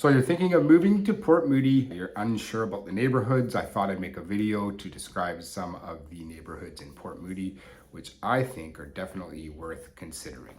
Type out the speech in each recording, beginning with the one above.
So you're thinking of moving to Port Moody, you're unsure about the neighborhoods. I thought I'd make a video to describe some of the neighborhoods in Port Moody, which I think are definitely worth considering.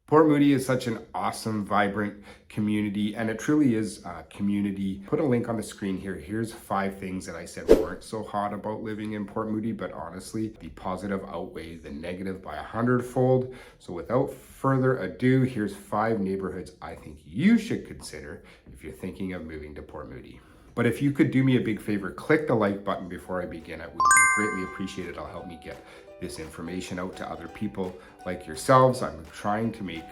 Port Moody is such an awesome, vibrant community, and it truly is a community. Put a link on the screen here. Here's 5 things that I said weren't so hot about living in Port Moody, but honestly, the positive outweighs the negative by 100-fold. So without further ado, here's 5 neighborhoods I think you should consider if you're thinking of moving to Port Moody. But if you could do me a big favor, click the like button before I begin. It would be greatly appreciated. It'll help me get this information out to other people like yourselves. I'm trying to make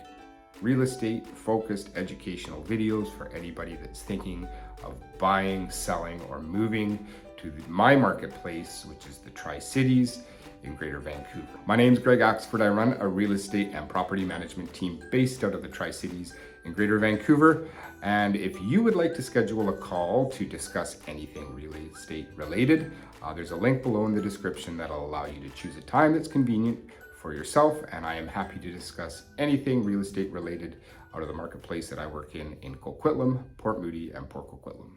real estate focused educational videos for anybody that's thinking of buying, selling, or moving to my marketplace, which is the Tri-Cities in Greater Vancouver. My name is Greg Axford. I run a real estate and property management team based out of the Tri-Cities in Greater Vancouver. And if you would like to schedule a call to discuss anything real estate related, there's a link below in the description that'll allow you to choose a time that's convenient for yourself, and I am happy to discuss anything real estate related out of the marketplace that I work in Coquitlam, Port Moody, and Port Coquitlam.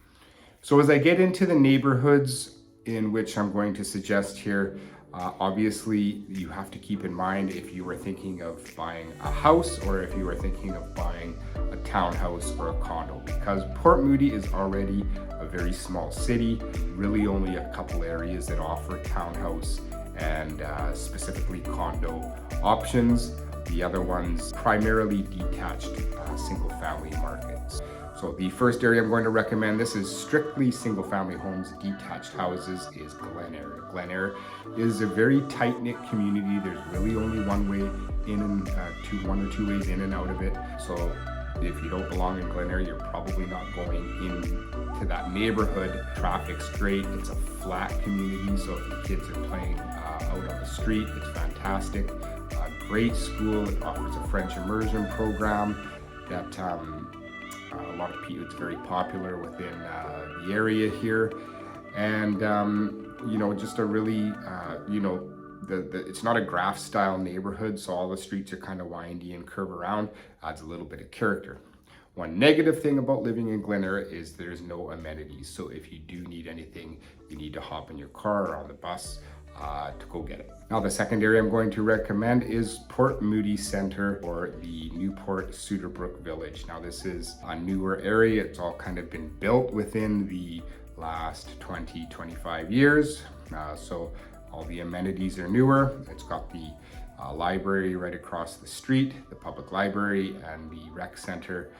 So as I get into the neighborhoods in which I'm going to suggest here, obviously you have to keep in mind if you are thinking of buying a house or if you are thinking of buying a townhouse or a condo, because Port Moody is already a very small city, really only a couple areas that offer townhouse and specifically condo options. The other ones primarily detached single family markets. So the first area I'm going to recommend, this is strictly single family homes, detached houses, is Glenayre. Glenayre is a very tight-knit community. There's really only one way in and one or two ways in and out of it. So if you don't belong in Glenayre, you're probably not going into that neighborhood. Traffic's great. It's a flat community, so if the kids are playing out on the street, it's fantastic. Great school. It offers a French immersion program that a lot of people, it's very popular within the area here. And, just a really, it's not a graph style neighborhood, so all the streets are kind of windy and curve around, adds a little bit of character. One negative thing about living in Glenayre is there's no amenities. So if you do need anything, you need to hop in your car or on the bus to go get it. Now, the second area I'm going to recommend is Port Moody Center, or the Newport Suterbrook Village. Now, this is a newer area. It's all kind of been built within the last 20-25 years. So all the amenities are newer. It's got the library right across the street, the public library, and the rec center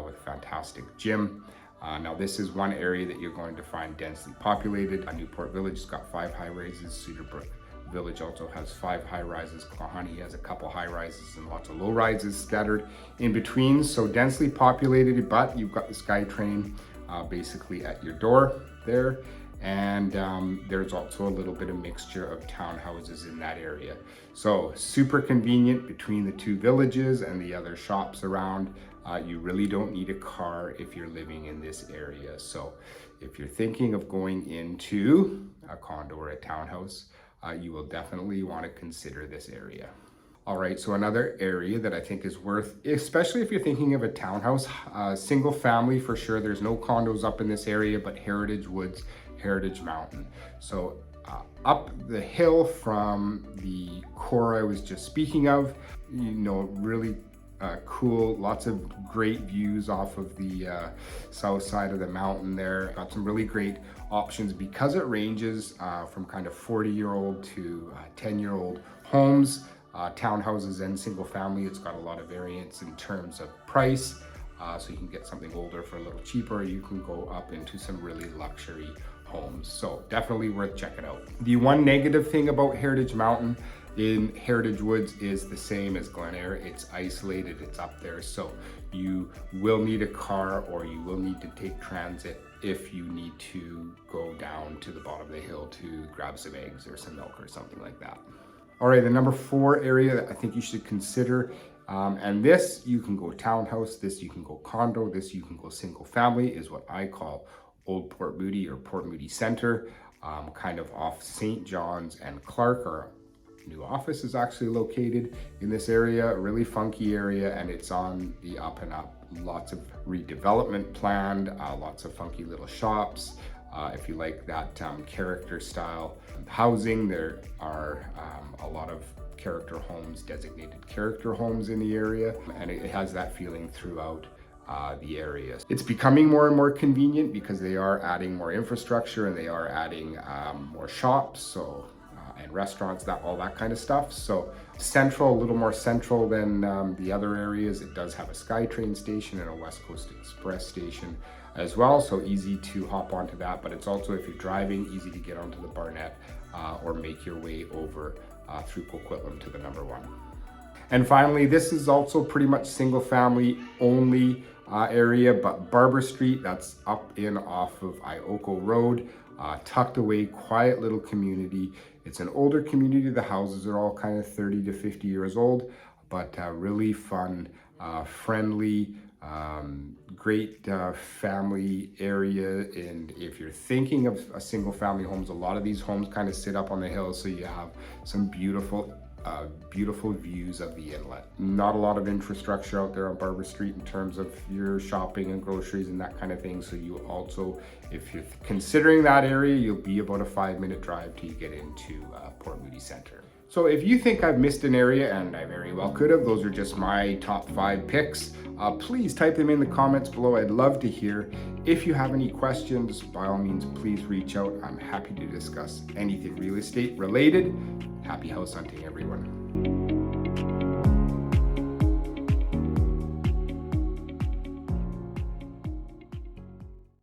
with a fantastic gym. Now, this is one area that you're going to find densely populated. Newport Village has got 5 high rises. Suterbrook Village also has 5 high rises. Klahani has a couple high rises and lots of low rises scattered in between. So densely populated, but you've got the SkyTrain basically at your door there. And there's also a little bit of mixture of townhouses in that area. So super convenient between the 2 villages and the other shops around. You really don't need a car if you're living in this area. So if you're thinking of going into a condo or a townhouse, you will definitely want to consider this area. All right, so another area that I think is worth, especially if you're thinking of a townhouse, single family for sure. There's no condos up in this area, but Heritage Woods, Heritage Mountain. So up the hill from the core I was just speaking of, really cool, lots of great views off of the south side of the mountain there. Got some really great options because it ranges from kind of 40-year-old to 10-year-old homes, townhouses, and single family. It's got a lot of variance in terms of price. So you can get something older for a little cheaper. You can go up into some really luxury homes. So definitely worth checking out. The one negative thing about Heritage Mountain in Heritage Woods is the same as Glenayre. It's isolated, it's up there. So you will need a car or you will need to take transit if you need to go down to the bottom of the hill to grab some eggs or some milk or something like that. All right, the number 4 area that I think you should consider, and this you can go townhouse, this you can go condo, this you can go single family, is what I call Old Port Moody or Port Moody Center, kind of off St. John's and Clark, or new office is actually located in this area, a really funky area, and it's on the up and up. Lots of redevelopment planned, lots of funky little shops. If you like that character style housing, there are a lot of character homes, designated character homes in the area, and it has that feeling throughout the area. It's becoming more and more convenient because they are adding more infrastructure and they are adding more shops, and restaurants, all that kind of stuff. So central, a little more central than the other areas. It does have a SkyTrain station and a West Coast Express station as well, so easy to hop onto that. But it's also, if you're driving, easy to get onto the Barnett or make your way over through Coquitlam to the number 1. And finally, this is also pretty much single family only area, but Barber Street, that's up in off of Ioko Road, tucked away, quiet little community. It's an older community. The houses are all kind of 30 to 50 years old, but really fun, friendly, great family area. And if you're thinking of a single family homes, a lot of these homes kind of sit up on the hill, so you have some beautiful views of the inlet. Not a lot of infrastructure out there on Barber Street in terms of your shopping and groceries and that kind of thing. So you also, if you're considering that area, you'll be about a 5-minute drive till you get into Port Moody Center. So if you think I've missed an area, and I very well could have, those are just my top 5 picks. Please type them in the comments below. I'd love to hear. If you have any questions, by all means, please reach out. I'm happy to discuss anything real estate related. Happy house hunting, everyone.